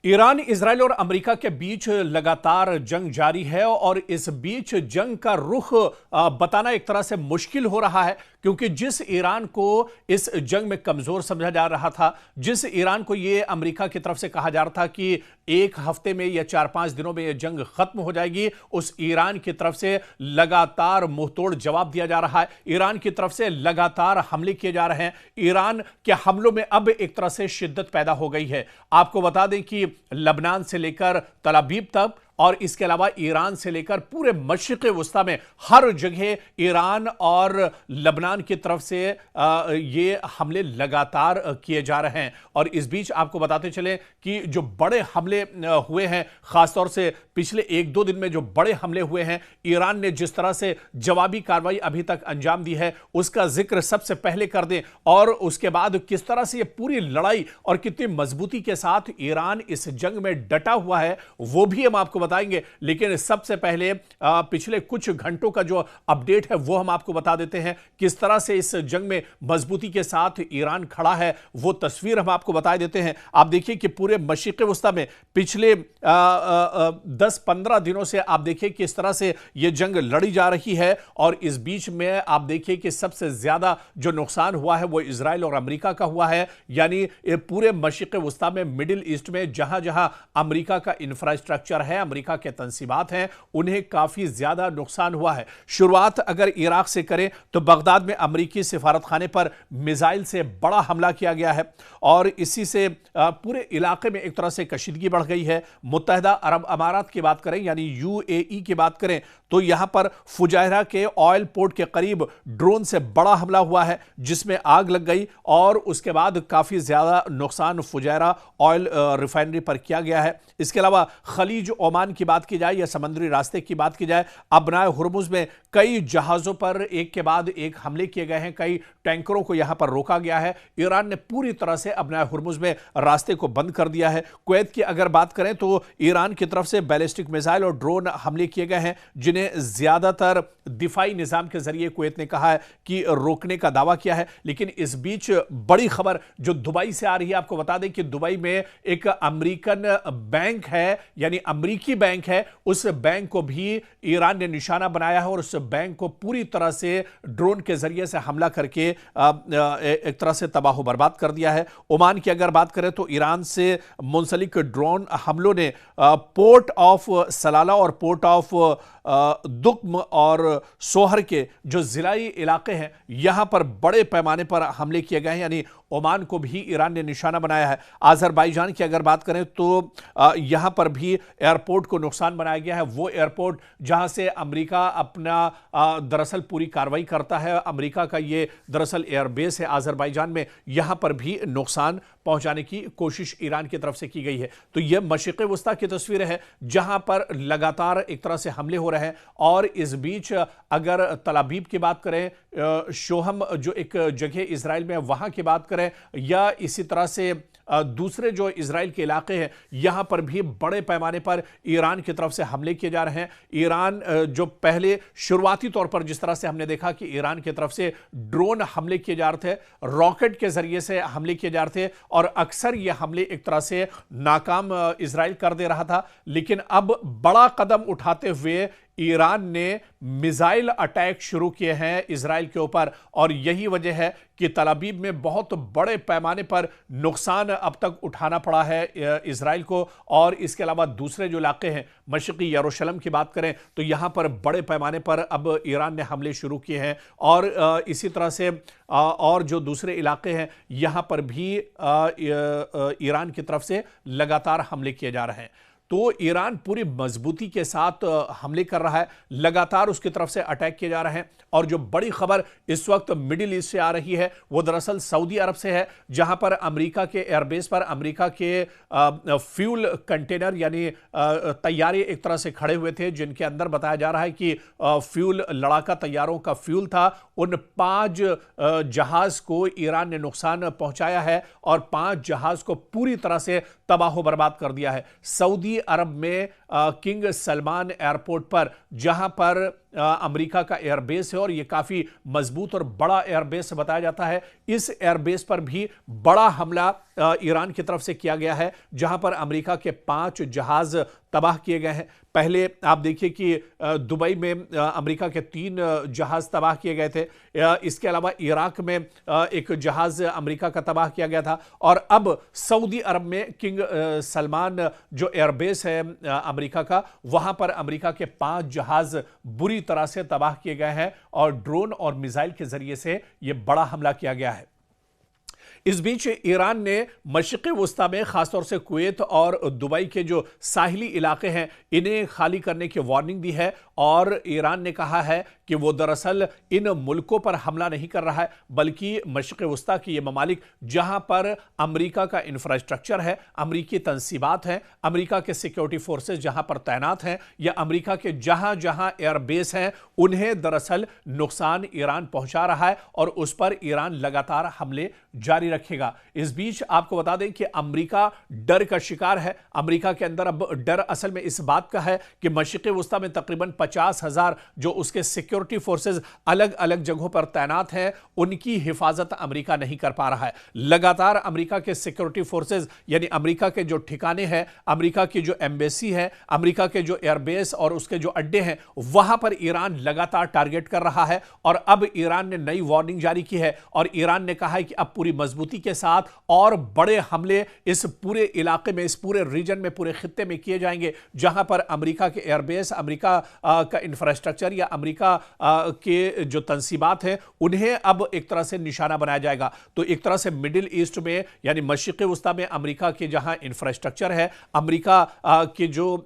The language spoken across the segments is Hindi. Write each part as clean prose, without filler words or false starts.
ईरान, इजराइल और अमेरिका के बीच लगातार जंग जारी है और इस बीच जंग का रुख बताना एक तरह से मुश्किल हो रहा है, क्योंकि जिस ईरान को इस जंग में कमजोर समझा जा रहा था, जिस ईरान को यह अमेरिका की तरफ से कहा जा रहा था कि एक हफ्ते में या 4-5 दिनों में यह जंग खत्म हो जाएगी, उस ईरान की तरफ से लगातार मुंहतोड़ जवाब दिया जा रहा है। ईरान की तरफ से लगातार हमले किए जा रहे हैं। ईरान के हमलों में अब एक तरह से शिद्दत पैदा हो गई है। आपको बता दें कि लबनान से लेकर तल अवीव तक और इसके अलावा ईरान से लेकर पूरे मशरिक़ वस्ता में हर जगह ईरान और लबनान की तरफ से ये हमले लगातार किए जा रहे हैं। और इस बीच आपको बताते चले कि जो बड़े हमले हुए हैं, खासतौर से पिछले 1-2 दिन में जो बड़े हमले हुए हैं, ईरान ने जिस तरह से जवाबी कार्रवाई अभी तक अंजाम दी है, उसका जिक्र सबसे पहले कर दें। और उसके बाद किस तरह से ये पूरी लड़ाई और कितनी मजबूती के साथ ईरान इस जंग में डटा हुआ है, वो भी हम आपको बताएंगे। लेकिन सबसे पहले पिछले कुछ घंटों का जो अपडेट है वो हम आपको बता देते हैं। किस तरह से इस जंग में मजबूती के साथ ईरान खड़ा है, वो तस्वीर हम आपको बता देते हैं। आप देखिए कि पूरे मशरिक़ वस्ता में पिछले 10-15 दिनों से आप देखिए किस तरह से यह जंग लड़ी जा रही है। और इस बीच में आप देखिए कि सबसे ज्यादा जो नुकसान हुआ है वो इजराइल और अमेरिका का हुआ है। यानी पूरे मशरिक़ वस्ता में, मिडिल ईस्ट में जहां जहां अमेरिका का इंफ्रास्ट्रक्चर है, अमेरिका के तंसीबात हैं, उन्हें काफी ज्यादा नुकसान हुआ है। शुरुआत अगर इराक से करें तो बगदाद में अमेरिकी सिफारतखाने पर मिसाइल से बड़ा हमला किया गया है और इसी से पूरे इलाके में एक तरह से कशीदगी बढ़ गई है। मुत्तहिदा अरब अमारात की बात करें, यानी यूएई की बात करें, तो यहां पर फुजैरा के ऑयल पोर्ट के करीब ड्रोन से बड़ा हमला हुआ है, जिसमें आग लग गई और उसके बाद काफी ज्यादा नुकसान फुजैरा ऑयल रिफाइनरी पर किया गया है। इसके अलावा खलीज ओमान की बात की जाए या समुद्री रास्ते की बात की जाए, अबनाए हुर्मुज में कई जहाजों पर एक के बाद एक हमले किए गए हैं, कई टैंकरों को यहां पर रोका गया है। ईरान ने पूरी तरह से अबनाए हुर्मुज में रास्ते को बंद कर दिया है। कुवैत की अगर बात करें तो ईरान की तरफ से बैलिस्टिक मिसाइल और ड्रोन हमले किए गए हैं, जिन्हें ज्यादातर दिफाई निजाम के जरिए कुवैत ने कहा है कि रोकने का दावा किया है। लेकिन इस बीच बड़ी खबर जो दुबई से आ रही है, आपको बता दें कि दुबई में एक अमेरिकन बैंक है, यानी अमेरिकी बैंक है, उस बैंक को भी ईरान ने निशाना बनाया है और उस बैंक को पूरी तरह से ड्रोन के जरिए से हमला करके एक तरह से तबाह बर्बाद कर दिया है। ओमान की अगर बात करें तो ईरान से मुंसलिक ड्रोन हमलों ने पोर्ट ऑफ सलाला और पोर्ट ऑफ दुक्म और सोहर के जो जिलाई इलाके हैं, यहां पर बड़े पैमाने पर हमले किए गए हैं, यानी ओमान को भी ईरान ने निशाना बनाया है। आज़रबाईजान की अगर बात करें तो यहां पर भी एयरपोर्ट को नुकसान बनाया गया है। वो एयरपोर्ट जहां से अमेरिका अपना दरअसल पूरी कार्रवाई करता है, अमेरिका का ये दरअसल एयरबेस है आज़रबाईजान में, यहां पर भी नुकसान पहुंचाने की कोशिश ईरान की तरफ से की गई है। तो यह मशरिक़ वस्ता की तस्वीर है जहां पर लगातार एक तरह से हमले हो रहे हैं। और इस बीच अगर तल अवीव की बात करें, शोहम जो एक जगह इजराइल में, वहां की बात करें, या इसी तरह से दूसरे जो इजराइल के इलाके हैं, यहां पर भी बड़े पैमाने पर ईरान की तरफ से हमले किए जा रहे हैं। ईरान जो पहले शुरुआती तौर पर जिस तरह से हमने देखा कि ईरान की तरफ से ड्रोन हमले किए जा रहे थे, रॉकेट के जरिए से हमले किए जा रहे थे और अक्सर ये हमले एक तरह से नाकाम इजराइल कर दे रहा था। लेकिन अब बड़ा कदम उठाते हुए ईरान ने मिसाइल अटैक शुरू किए हैं इजराइल के ऊपर और यही वजह है कि तल अवीव में बहुत बड़े पैमाने पर नुकसान अब तक उठाना पड़ा है इजराइल को। और इसके अलावा दूसरे जो इलाके हैं, मशरिक़ी यरूशलेम की बात करें तो यहां पर बड़े पैमाने पर अब ईरान ने हमले शुरू किए हैं और इसी तरह से और जो दूसरे इलाके हैं, यहां पर भी ईरान की तरफ से लगातार हमले किए जा रहे हैं। तो ईरान पूरी मजबूती के साथ हमले कर रहा है, लगातार उसकी तरफ से अटैक किए जा रहे हैं। और जो बड़ी खबर इस वक्त मिडिल ईस्ट से आ रही है वो दरअसल सऊदी अरब से है, जहां पर अमेरिका के एयरबेस पर अमेरिका के फ्यूल कंटेनर यानी तैयारे एक तरह से खड़े हुए थे, जिनके अंदर बताया जा रहा है कि फ्यूल, लड़ाका तैयारों का फ्यूल था। उन 5 जहाज को ईरान ने नुकसान पहुंचाया है और 5 जहाज को पूरी तरह से तबाह बर्बाद कर दिया है। सऊदी अरब में किंग सलमान एयरपोर्ट पर, जहां पर अमेरिका का एयरबेस है और यह काफी मजबूत और बड़ा एयरबेस बताया जाता है। इस एयरबेस पर भी बड़ा हमला ईरान की तरफ से किया गया है, जहां पर अमेरिका के 5 जहाज तबाह किए गए हैं। पहले आप देखिए कि दुबई में अमेरिका के 3 जहाज तबाह किए गए थे। इसके अलावा इराक में एक जहाज अमेरिका का तबाह किया गया था और अब सऊदी अरब में किंग सलमान जो एयरबेस है अमेरिका का, वहां पर अमेरिका के 5 जहाज बुरी तरह से तबाह किए गए हैं और ड्रोन और मिसाइल के जरिए से यह बड़ा हमला किया गया है। इस बीच ईरान ने मशरिक़ वुस्ता में खासतौर से कुवैत और दुबई के जो साहिली इलाके हैं इन्हें खाली करने की वार्निंग दी है और ईरान ने कहा है कि वो दरअसल इन मुल्कों पर हमला नहीं कर रहा है, बल्कि मशरिक़ वुस्ता के ये ममालिक जहां पर अमेरिका का इंफ्रास्ट्रक्चर है, अमेरिकी तंसीबात हैं, अमेरिका के सिक्योरिटी फोर्सेस जहां पर तैनात हैं या अमेरिका के जहां जहां एयरबेस हैं, उन्हें दरअसल नुकसान ईरान पहुंचा रहा है और उस पर ईरान लगातार हमले जारी रखेगा। इस बीच आपको बता दें कि अमेरिका डर का शिकार है। अमेरिका के अंदर अब डर असल में इस बात का है कि मशरिक़ वुस्ता में तकरीबन 50,000 जो उसके सिक्योरिटी फोर्सेस अलग अलग जगहों पर तैनात हैं, उनकी हिफाजत अमेरिका नहीं कर पा रहा है। लगातार अमेरिका के सिक्योरिटी फोर्सेस यानी अमेरिका के जो ठिकाने हैं, अमेरिका की जो एम्बेसी है, अमेरिका के जो एयरबेस और उसके जो अड्डे हैं, वहां पर ईरान लगातार टारगेट कर रहा है और अब ईरान ने नई वार्निंग जारी की है और ईरान ने कहा है कि अब पूरी मजबूती के साथ और बड़े हमले इस पूरे इलाके में, इस पूरे रीजन में, पूरे खित्ते में किए जाएंगे जहां पर अमेरिका के एयरबेस, अमेरिका का इंफ्रास्ट्रक्चर या अमेरिका के जो तंसीबात हैं उन्हें अब एक तरह से निशाना बनाया जाएगा। तो एक तरह से मिडिल ईस्ट में यानी मशरिक़ वुस्ता में अमेरिका के जहां इंफ्रास्ट्रक्चर है, अमेरिका के जो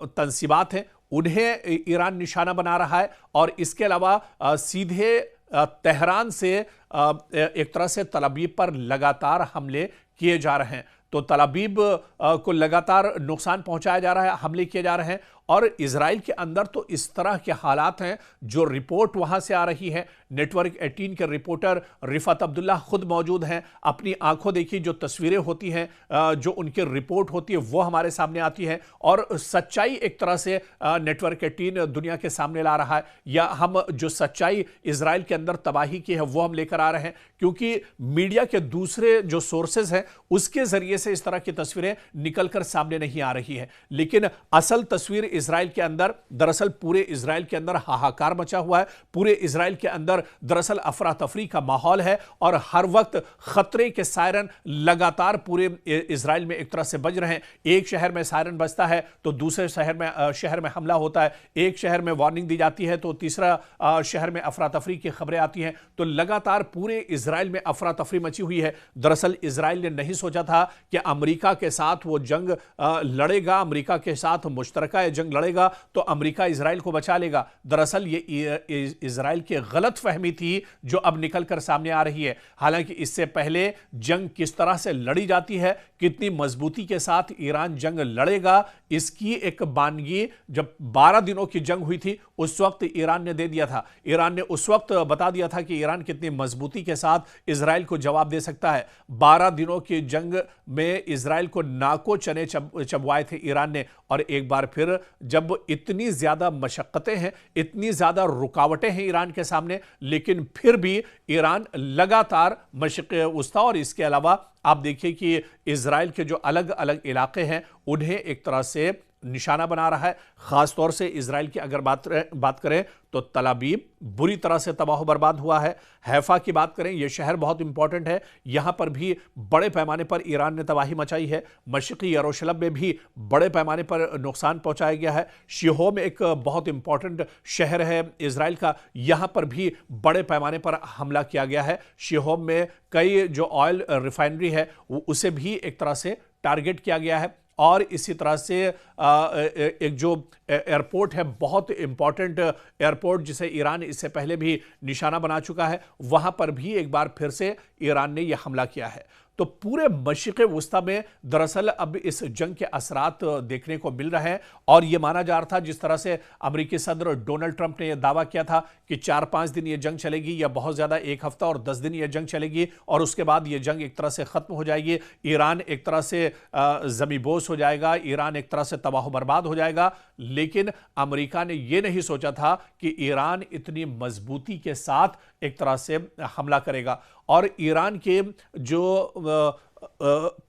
तंसीबात हैं उन्हें ईरान निशाना बना रहा है और इसके अलावा सीधे तेहरान से एक तरह से तल अवीव पर लगातार हमले किए जा रहे हैं। तो तल अवीव को लगातार नुकसान पहुंचाया जा रहा है, हमले किए जा रहे हैं और इजराइल के अंदर तो इस तरह के हालात हैं जो रिपोर्ट वहां से आ रही है। नेटवर्क 18 के रिपोर्टर रिफत अब्दुल्ला खुद मौजूद हैं, अपनी आंखों देखी जो तस्वीरें होती हैं, जो उनकी रिपोर्ट होती है वो हमारे सामने आती है और सच्चाई एक तरह से नेटवर्क 18 दुनिया के सामने ला रहा है या हम जो सच्चाई इजराइल के अंदर तबाही की है वो हम लेकर आ रहे हैं, क्योंकि मीडिया के दूसरे जो सोर्सेज हैं उसके जरिए से इस तरह की तस्वीरें निकलकर सामने नहीं आ रही है। लेकिन असल तस्वीर इजराइल के अंदर, दरअसल पूरे इजराइल के अंदर हाहाकार मचा हुआ है, पूरे इजराइल के अंदर दरअसल अफरा तफरी का माहौल है और हर वक्त खतरे के सायरन लगातार पूरे इजराइल में एक तरह से बज रहे हैं। एक शहर में सायरन बजता है तो दूसरे शहर में हमला होता है, एक शहर में वार्निंग दी जाती है तो तीसरा शहर में अफरा तफरी की खबरें आती हैं। तो लगातार पूरे इजराइल में अफरा तफरी मची हुई है। दरअसल इजराइल ने नहीं सोचा था कि अमेरिका के साथ वो जंग लड़ेगा, अमेरिका के साथ मुश्तरका जंग लड़ेगा तो अमेरिका इजराइल को बचा लेगा। दरअसल ये इजराइल की गलत फहमी थी जो अब निकलकर सामने आ रही है। हालांकि इससे पहले जंग किस तरह से लड़ी जाती है, कितनी मजबूती के साथ ईरान जंग लड़ेगा, इसकी एक बानगी जब 12 दिनों की जंग हुई थी उस वक्त ईरान ने दे दिया था। ईरान ने उस वक्त बता दिया था कि ईरान कितनी मजबूती के साथ इजराइल को जवाब दे सकता है। 12 दिनों की जंग में इजराइल को नाको चने चबवाए थे ईरान ने और एक बार फिर जब इतनी ज्यादा मशक्कतें हैं, इतनी ज्यादा रुकावटें हैं ईरान के सामने, लेकिन फिर भी ईरान लगातार मशरिक़ वुस्ता और इसके अलावा आप देखिए कि इजराइल के जो अलग अलग इलाके हैं उन्हें एक तरह से निशाना बना रहा है। खासतौर से इजराइल की अगर बात करें तो तल अवीव बुरी तरह से तबाह बर्बाद हुआ है। हैफा की बात करें, यह शहर बहुत इंपॉर्टेंट है, यहां पर भी बड़े पैमाने पर ईरान ने तबाही मचाई है। मशरिक़ी यरूशलेम में भी बड़े पैमाने पर नुकसान पहुंचाया गया है। शिहोम एक बहुत इंपॉर्टेंट शहर है इजराइल का, यहां पर भी बड़े पैमाने पर हमला किया गया है। शिहोम में कई जो ऑयल रिफाइनरी है उसे भी एक तरह से टारगेट किया गया है और इसी तरह से एक जो एयरपोर्ट है, बहुत इंपॉर्टेंट एयरपोर्ट जिसे ईरान इससे पहले भी निशाना बना चुका है, वहां पर भी एक बार फिर से ईरान ने यह हमला किया है। तो पूरे मशरिक़ वुस्ता में दरअसल अब इस जंग के असरात देखने को मिल रहे हैं और यह माना जा रहा था, जिस तरह से अमेरिकी सदर डोनाल्ड ट्रंप ने यह दावा किया था कि 4-5 दिन यह जंग चलेगी या बहुत ज्यादा 1 हफ्ता और 10 दिन यह जंग चलेगी और उसके बाद यह जंग एक तरह से खत्म हो जाएगी, ईरान एक तरह से ज़मीबोस हो जाएगा, ईरान एक तरह से तबाह बर्बाद हो जाएगा। लेकिन अमेरिका ने यह नहीं सोचा था कि ईरान इतनी मजबूती के साथ एक तरह से हमला करेगा। और ईरान के जो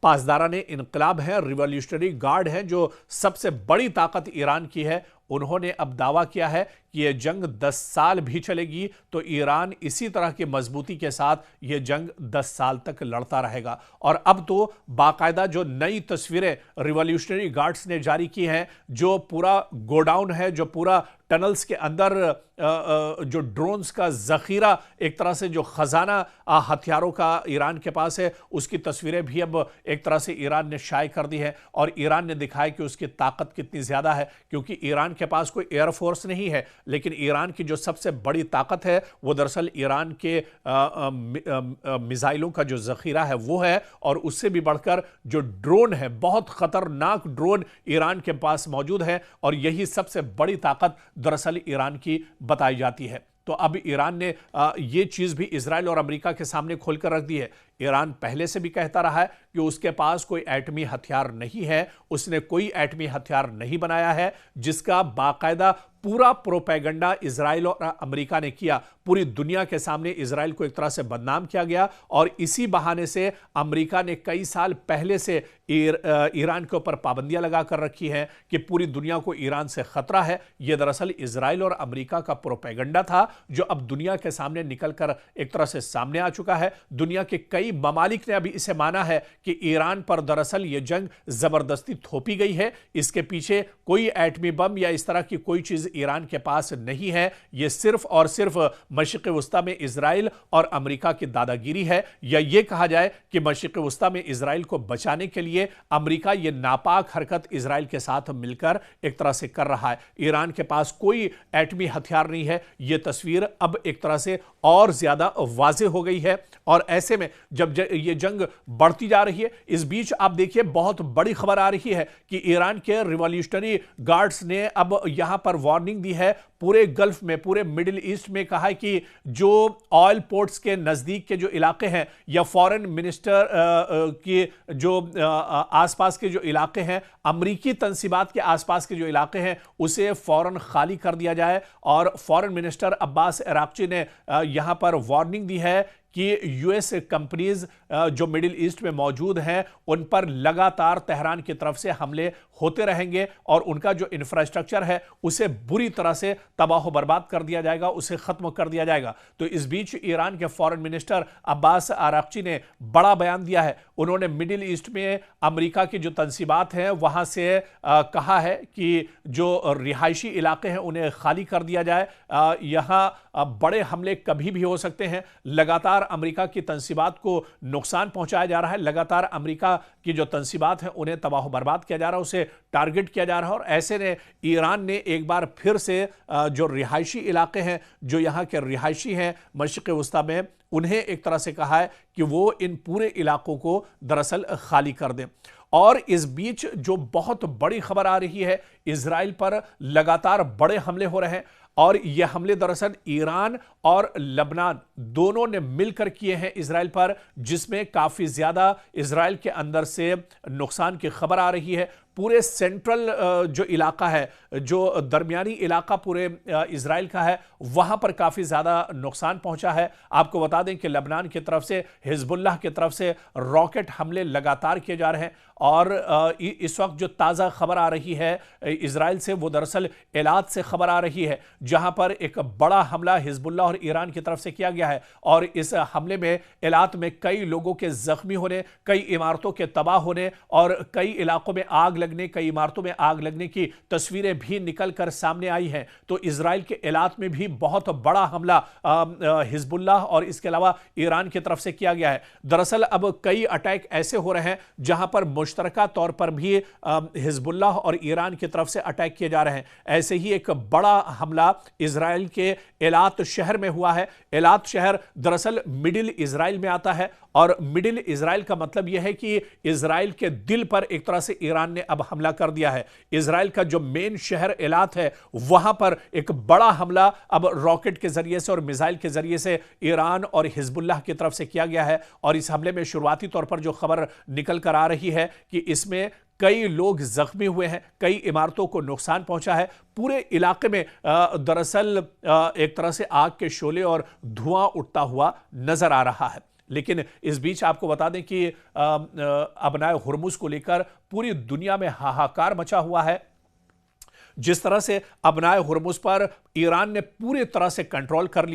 पासदाराने इनकलाब है, रिवॉल्यूशनरी गार्ड है, जो सबसे बड़ी ताकत ईरान की है, उन्होंने अब दावा किया है कि यह जंग 10 साल भी चलेगी तो ईरान इसी तरह की मजबूती के साथ यह जंग 10 साल तक लड़ता रहेगा। और अब तो बाकायदा जो नई तस्वीरें रिवॉल्यूशनरी गार्ड्स ने जारी की हैं, जो पूरा गोडाउन है, जो पूरा टनल्स के अंदर जो ड्रोन्स का जखीरा, एक तरह से जो खजाना हथियारों का ईरान के पास है, उसकी तस्वीरें भी अब एक तरह से ईरान ने शाये कर दी है। और ईरान ने दिखाया कि उसकी ताकत कितनी ज्यादा है, क्योंकि ईरान के पास कोई एयरफोर्स नहीं है, लेकिन ईरान की जो सबसे बड़ी ताकत है वो दरअसल ईरान के मिसाइलों का जो जखीरा है वो है। और उससे भी बढ़कर जो ड्रोन है, बहुत खतरनाक ड्रोन ईरान के पास मौजूद है, और यही सबसे बड़ी ताकत दरअसल ईरान की बताई जाती है। तो अब ईरान ने यह चीज भी इजराइल और अमेरिका के सामने खोलकर रख दी है। ईरान पहले से भी कहता रहा है कि उसके पास कोई एटमी हथियार नहीं है, उसने कोई एटमी हथियार नहीं बनाया है, जिसका बाकायदा पूरा प्रोपेगेंडा इजराइल और अमेरिका ने किया। पूरी दुनिया के सामने इजराइल को एक तरह से बदनाम किया गया, और इसी बहाने से अमेरिका ने कई साल पहले से ईरान के ऊपर पाबंदियां लगाकर रखी हैं कि पूरी दुनिया को ईरान से खतरा है। यह दरअसल इजराइल और अमेरिका का प्रोपेगेंडा था, जो अब दुनिया के सामने निकलकर एक तरह से सामने आ चुका है। दुनिया के कई ममालिक ने अभी इसे माना है कि ईरान पर दरअसल यह जंग जबरदस्ती थोपी गई है, इसके पीछे कोई एटमी बम या इस तरह की कोई चीज ईरान के पास नहीं है। यह सिर्फ और सिर्फ मशरिक़ वस्ता में इजराइल और अमेरिका की दादागिरी है, या यह कहा जाए कि मशरिक़ वस्ता में इजराइल को बचाने के लिए अमेरिका यह नापाक हरकत इजराइल के साथ मिलकर एक तरह से कर रहा है। ईरान के पास कोई एटमी हथियार नहीं है, यह तस्वीर अब एक तरह से और ज्यादा वाज़ेह हो गई है। और ऐसे में जब यह जंग बढ़ती जा रही है, इस बीच आप देखिए बहुत बड़ी खबर आ रही है कि ईरान के रिवॉल्यूशनरी गार्ड्स ने अब यहां पर वार्निंग दी है पूरे गल्फ में, पूरे मिडिल ईस्ट में। कहा है कि जो ऑयल पोर्ट्स के नजदीक के जो इलाके हैं, या फॉरेन मिनिस्टर के जो आसपास के जो इलाके हैं, अमरीकी तंसीबात के आसपास के जो इलाके हैं, उसे फौरन खाली कर दिया जाए। और फॉरेन मिनिस्टर अब्बास अराक्ची ने यहां पर वार्निंग दी है कि यूएस कंपनीज जो मिडिल ईस्ट में मौजूद हैं, उन पर लगातार तेहरान की तरफ से हमले होते रहेंगे, और उनका जो इंफ्रास्ट्रक्चर है उसे बुरी तरह से तबाह बर्बाद कर दिया जाएगा, उसे खत्म कर दिया जाएगा। तो इस बीच ईरान के फॉरेन मिनिस्टर अब्बास अराक्ची ने बड़ा बयान दिया है। उन्होंने मिडिल ईस्ट में अमेरिका की जो तंसीबात हैं वहां से कहा है कि जो रिहायशी इलाके हैं उन्हें खाली कर दिया जाए। यहां बड़े हमले कभी भी हो सकते हैं। लगातार अमेरिका की तंसीबात को नुकसान पहुंचाया जा रहा है, लगातार अमेरिका की जो तंसीबात हैं उन्हें तबाह बर्बाद किया जा रहा है, उसे टारगेट किया जा रहा है। और ऐसे में ईरान ने एक बार फिर से जो रिहायशी इलाके हैं, जो यहां के रिहायशी हैं मशरिक़ वस्ता में, उन्हें एक तरह से कहा है कि वो इन पूरे इलाकों को दरअसल खाली कर दें। और इस बीच जो बहुत बड़ी खबर आ रही है, इजराइल पर लगातार बड़े हमले हो रहे हैं, और यह हमले दरअसल ईरान और लबनान दोनों ने मिलकर किए हैं इजराइल पर, जिसमें काफी ज्यादा इजराइल के अंदर से नुकसान की खबर आ रही है। पूरे सेंट्रल जो इलाका है, जो दरमियानी इलाका पूरे इजराइल का है, वहां पर काफी ज्यादा नुकसान पहुंचा है। आपको बता दें कि लबनान की तरफ से, हिजबुल्लाह की तरफ से रॉकेट हमले लगातार किए जा रहे हैं। और इस वक्त जो ताज़ा खबर आ रही है इजराइल से, वो दरअसल एलात से खबर आ रही है, जहां पर एक बड़ा हमला हिजबुल्लाह और ईरान की तरफ से किया गया है। और इस हमले में एलात में कई लोगों के जख्मी होने, कई इमारतों के तबाह होने, और कई इलाकों में आग लगने, कई इमारतों में आग लगने की तस्वीरें भी निकल कर सामने आई हैं। तो इजराइल के एलात में भी बहुत बड़ा हमला हिजबुल्लाह और इसके अलावा ईरान की तरफ से किया गया है। दरअसल अब कई अटैक ऐसे हो रहे हैं जहां पर मुश्तरका तौर पर भी हिजबुल्लाह और ईरान की तरफ से अटैक किए जा रहे हैं। ऐसे ही एक बड़ा हमला इजराइल के एलात शहर में हुआ है। एलात शहर दरअसल मिडिल इजराइल में आता है, और मिडिल इजराइल का मतलब यह है कि इजराइल के दिल पर एक तरह से ईरान ने अब हमला कर दिया है। इजराइल का जो मेन शहर एलात है वहां पर एक बड़ा हमला अब रॉकेट के जरिए से और मिसाइल के जरिए से ईरान और हिजबुल्लाह की तरफ से किया गया है। और इस हमले में शुरुआती तौर पर जो खबर निकल कर आ रही है कि इसमें कई लोग जख्मी हुए हैं, कई इमारतों को नुकसान पहुंचा है। पूरे इलाके में दरअसल एक तरह से आग के शोले और धुआं उठता हुआ नजर आ रहा है। लेकिन इस बीच आपको बता दें कि अबनाए हुर्मुज को लेकर पूरी दुनिया में हाहाकार मचा हुआ है। जिस तरह से अबनाए हुर्मुज पर ईरान ने पूरी तरह से कंट्रोल कर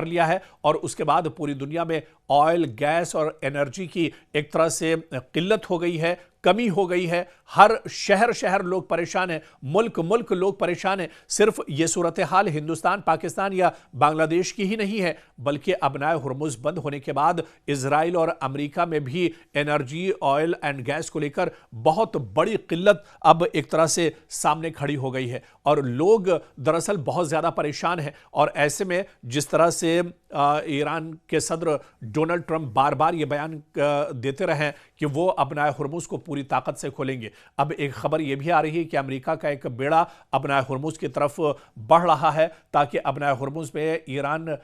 लिया है और उसके बाद पूरी दुनिया में ऑयल, गैस और एनर्जी की एक तरह से किल्लत हो गई है, कमी हो गई है। हर शहर शहर लोग परेशान हैं, मुल्क मुल्क लोग परेशान हैं। सिर्फ ये सूरत हाल हिंदुस्तान, पाकिस्तान या बांग्लादेश की ही नहीं है, बल्कि अबनाए हुर्मुज बंद होने के बाद इजराइल और अमेरिका में भी एनर्जी, ऑयल एंड गैस को लेकर बहुत बड़ी किल्लत अब एक तरह से सामने खड़ी हो गई है और लोग दरअसल बहुत ज्यादा परेशान हैं। और ऐसे में जिस तरह से ईरान के सदर डोनाल्ड ट्रंप बार बार ये बयान देते रहे कि वो अबनाए हुर्मुज को पूरी ताकत से खोलेंगे, अब एक खबर यह भी आ रही है कि अमेरिका का एक बेड़ा अबनाए हुर्मुज की तरफ बढ़ रहा है ताकि अबनाए हुर्मुज में ईरान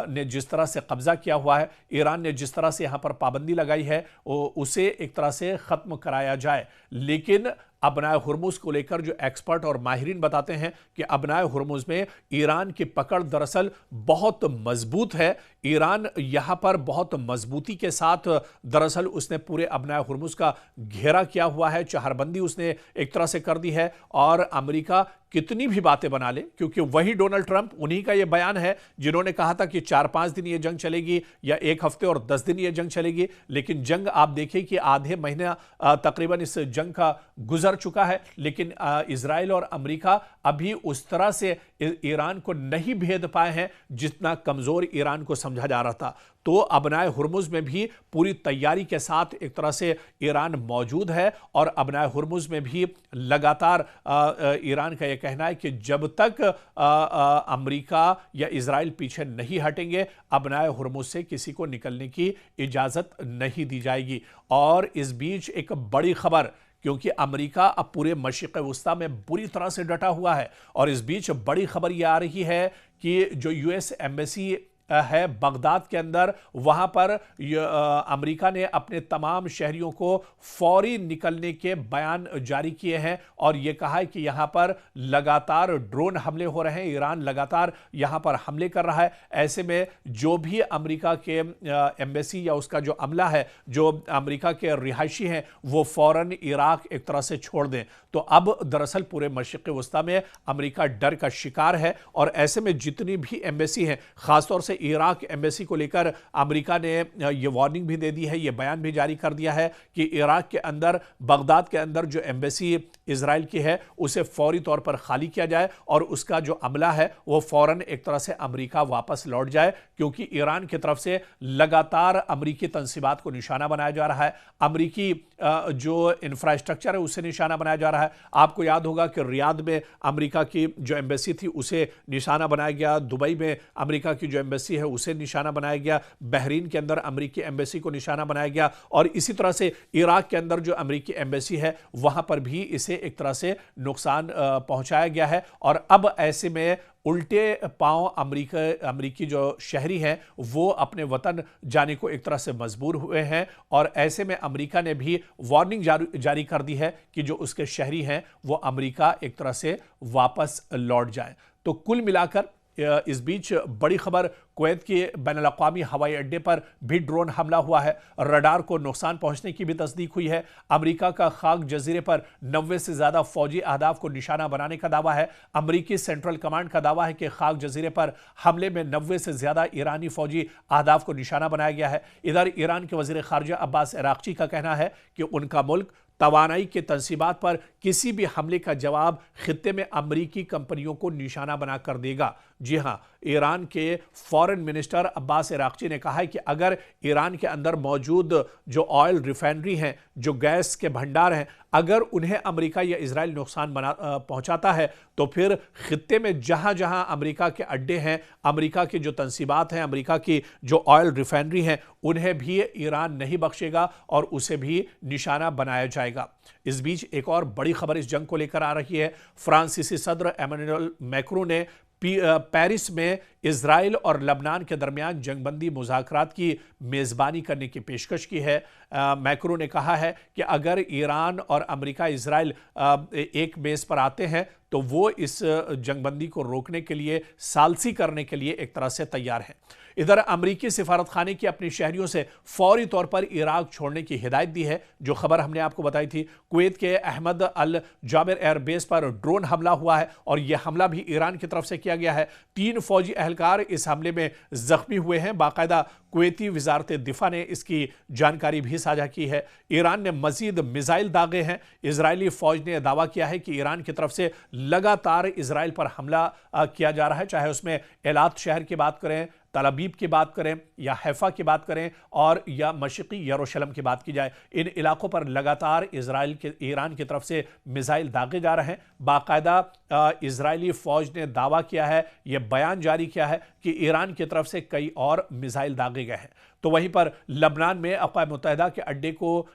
ने जिस तरह से कब्जा किया हुआ है, ईरान ने जिस तरह से यहां पर पाबंदी लगाई है, उसे एक तरह से खत्म कराया जाए। लेकिन अबनाए हुर्मुज को लेकर जो एक्सपर्ट और माहिरीन बताते हैं कि अबनाए हुर्मुज में ईरान की पकड़ दरअसल बहुत मजबूत है। ईरान यहां पर बहुत मजबूती के साथ दरअसल उसने पूरे अबनाए हुर्मुज का घेरा किया हुआ है, चहरबंदी उसने एक तरह से कर दी है। और अमेरिका कितनी भी बातें बना ले, क्योंकि वही डोनाल्ड ट्रंप, उन्हीं का यह बयान है जिन्होंने कहा था कि 4-5 दिन यह जंग चलेगी या 1 हफ्ते और 10 दिन यह जंग चलेगी। लेकिन जंग आप देखिए कि आधे महीना तकरीबन इस जंग का गुजर चुका है, लेकिन इजराइल और अमेरिका अभी उस तरह से ईरान को नहीं भेद पाए हैं जितना कमजोर ईरान को समझा जा रहा था। तो अबनाए हुर्मुज में भी पूरी तैयारी के साथ एक तरह से ईरान मौजूद है और अबनाए हुर्मुज में भी लगातार ईरान का यह कहना है कि जब तक अमेरिका या इजराइल पीछे नहीं हटेंगे, अबनाए हुर्मुज से किसी को निकलने की इजाजत नहीं दी जाएगी। और इस बीच एक बड़ी खबर, क्योंकि अमेरिका अब पूरे मशरिक़ वुस्ता में बुरी तरह से डटा हुआ है और इस बीच बड़ी खबर यह आ रही है कि जो यूएस एम्बेसी है बगदाद के अंदर, वहां पर अमेरिका ने अपने तमाम शहरियों को फौरी निकलने के बयान जारी किए हैं और यह कहा है कि यहां पर लगातार ड्रोन हमले हो रहे हैं, ईरान लगातार यहां पर हमले कर रहा है। ऐसे में जो भी अमेरिका के एम्बेसी या उसका जो अमला है, जो अमेरिका के रिहायशी हैं, वो फौरन इराक एक तरह से छोड़ दें। तो अब दरअसल पूरे मशरिक़ वुस्ता में अमेरिका डर का शिकार है और ऐसे में जितनी भी एम्बेसी हैं, खासतौर से इराक एम्बेसी को लेकर अमेरिका ने यह वार्निंग भी दे दी है, यह बयान भी जारी कर दिया है कि इराक के अंदर, बगदाद के अंदर जो एम्बेसी इजराइल की है उसे फौरी तौर पर खाली किया जाए और उसका जो अमला है वो फौरन एक तरह से अमेरिका वापस लौट जाए, क्योंकि ईरान की तरफ से लगातार अमेरिकी तंसीबात को निशाना बनाया जा रहा है, अमेरिकी जो इंफ्रास्ट्रक्चर है उसे निशाना बनाया जा रहा है। आपको याद होगा कि रियाद में अमेरिका की जो एम्बेसी थी उसे निशाना बनाया गया, दुबई में अमेरिका की जो एम्बेसी है उसे निशाना बनाया गया, बहरीन के अंदर अमेरिकी एम्बेसी को निशाना बनाया गया और इसी तरह से इराक के अंदर जो अमेरिकी एम्बेसी है वहां पर भी इसे एक तरह से नुकसान पहुंचाया गया है। और अब ऐसे में उल्टे पांव अमेरिकी जो शहरी हैं वो अपने वतन जाने को एक तरह से मजबूर हुए हैं और ऐसे में अमेरिका ने भी वार्निंग जारी कर दी है कि जो उसके शहरी हैं वो अमेरिका एक तरह से वापस लौट जाए। तो कुल मिलाकर इस बीच बड़ी खबर, कुवैत के बैनुल-अक़वामी हवाई अड्डे पर भी ड्रोन हमला हुआ है, रडार को नुकसान पहुंचने की भी तस्दीक हुई है। अमेरिका का खाक जजीरे पर 90 से ज्यादा फौजी अहदाफ को निशाना बनाने का दावा है। अमेरिकी सेंट्रल कमांड का दावा है कि खाक जजीरे पर हमले में 90 से ज्यादा ईरानी फौजी अहदाफ को निशाना बनाया गया है। इधर ईरान के वजीर खारजा अब्बास अराक्ची का कहना है कि उनका मुल्क तवानाई के तंसीबात पर किसी भी हमले का जवाब खित्ते में अमरीकी कंपनियों को निशाना बनाकर देगा। जी हां, ईरान के फॉरेन मिनिस्टर अब्बास इराक्ची ने कहा है कि अगर ईरान के अंदर मौजूद जो ऑयल रिफाइनरी हैं, जो गैस के भंडार हैं, अगर उन्हें अमेरिका या इजराइल नुकसान पहुंचाता है तो फिर खित्ते में जहां जहां अमेरिका के अड्डे हैं, अमेरिका की जो तंसीबात हैं, अमेरिका की जो ऑयल रिफाइनरी हैं, उन्हें भी ईरान नहीं बख्शेगा और उसे भी निशाना बनाया जाएगा। इस बीच एक और बड़ी खबर इस जंग को लेकर आ रही है। फ्रांसीसी सदर एमेनुएल मैक्रों ने पेरिस में इजराइल और लबनान के दरमियान जंगबंदी मुज़ाकरात की मेज़बानी करने की पेशकश की है। मैक्रों ने कहा है कि अगर ईरान और अमेरिका इजराइल एक मेज़ पर आते हैं तो वो इस जंगबंदी को रोकने के लिए, सालसी करने के लिए एक तरह से तैयार हैं। इधर अमरीकी सिफारतखाने की अपने शहरियों से फौरी तौर पर इराक छोड़ने की हिदायत दी है। जो खबर हमने आपको बताई थी, कुवैत के अहमद अल जाबिर एयरबेस पर ड्रोन हमला हुआ है और यह हमला भी ईरान की तरफ से किया गया है। 3 फौजी एहलकार इस हमले में जख्मी हुए हैं। बाकायदा कुवैती वजारत दिफा ने इसकी जानकारी भी साझा की है। ईरान ने मजीद मिसाइल दागे हैं। इजरायली फौज ने दावा किया है कि ईरान की तरफ से लगातार इजराइल पर हमला किया जा रहा है, चाहे उसमें एलात शहर की बात करें, तल अबीब की बात करें या हैफा की बात करें और या मशरिकी यरूशलेम की बात की जाए। इन इलाकों पर लगातार ईरान की तरफ से मिसाइल दागे जा रहे हैं। बाकायदा इजरायली फौज ने दावा किया है, यह बयान जारी किया है कि ईरान की तरफ से कई और मिसाइल दागे गए हैं। तो वहीं पर लबनान में अक़वाम मुत्तहिदा के अड्डे को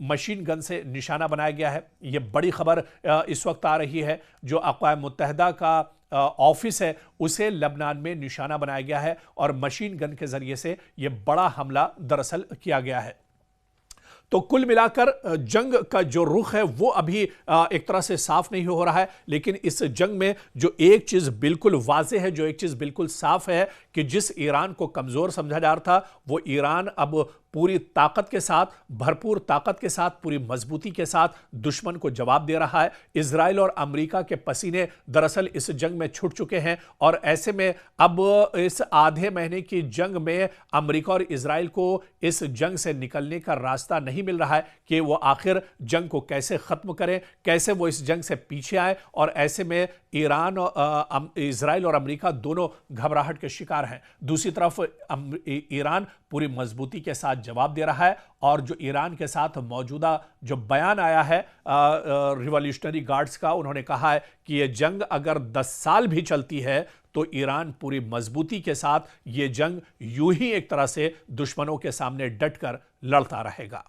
मशीन गन से निशाना बनाया गया है। यह बड़ी खबर इस वक्त आ रही है। जो अक़वाम मुत्तहिदा का ऑफिस है उसे लबनान में निशाना बनाया गया है और मशीन गन के जरिए से यह बड़ा हमला दरअसल किया गया है। तो कुल मिलाकर जंग का जो रुख है वो अभी एक तरह से साफ नहीं हो रहा है, लेकिन इस जंग में जो एक चीज बिल्कुल वाज़ेह है, जो एक चीज बिल्कुल साफ है कि जिस ईरान को कमजोर समझा जा रहा था, वो ईरान अब पूरी ताकत के साथ, भरपूर ताकत के साथ, पूरी मजबूती के साथ दुश्मन को जवाब दे रहा है। इजराइल और अमेरिका के पसीने दरअसल इस जंग में छूट चुके हैं और ऐसे में अब इस आधे महीने की जंग में अमेरिका और इजराइल को इस जंग से निकलने का रास्ता नहीं मिल रहा है कि वो आखिर जंग को कैसे खत्म करें, कैसे वो इस जंग से पीछे आए। और ऐसे में ईरान, इजराइल और अमेरिका दोनों घबराहट के शिकार हैं। दूसरी तरफ ईरान पूरी मजबूती के साथ जवाब दे रहा है और जो ईरान के साथ मौजूदा जो बयान आया है रिवॉल्यूशनरी गार्ड्स का, उन्होंने कहा है कि यह जंग अगर 10 साल भी चलती है तो ईरान पूरी मजबूती के साथ ये जंग यूं ही एक तरह से दुश्मनों के सामने डटकर लड़ता रहेगा।